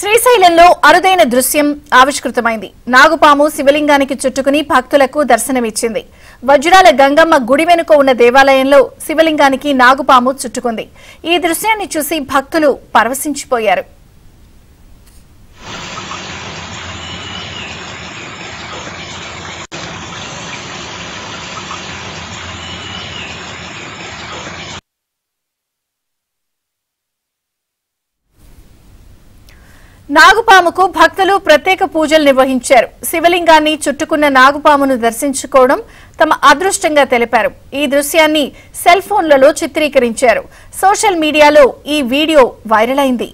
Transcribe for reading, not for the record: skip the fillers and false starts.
శ్రీశైలంలో అరుదైన దృశ్యం ఆవిష్కృతమైంది. నాగుపాము శివలింగానికి చుట్టుకుని భక్తులకు దర్శనమిచ్చింది. వజ్రాల గంగమ్మ గుడి వెనుక ఉన్న దేవాలయంలో శివలింగానికి నాగుపాము చుట్టుకుంది. ఈ దృశ్యాన్ని చూసి భక్తులు పరవశించిపోయారు. నాగుపాముకు భక్తులు ప్రత్యేక పూజలు నిర్వహించారు. శివలింగాన్ని చుట్టుకున్న నాగుపామును దర్శించుకోవడం తమ అదృష్టంగా తెలిపారు. ఈ దృశ్యాన్ని సెల్ ఫోన్లలో చిత్రీకరించారు. సోషల్ మీడియాలో ఈ వీడియో వైరల్ అయింది.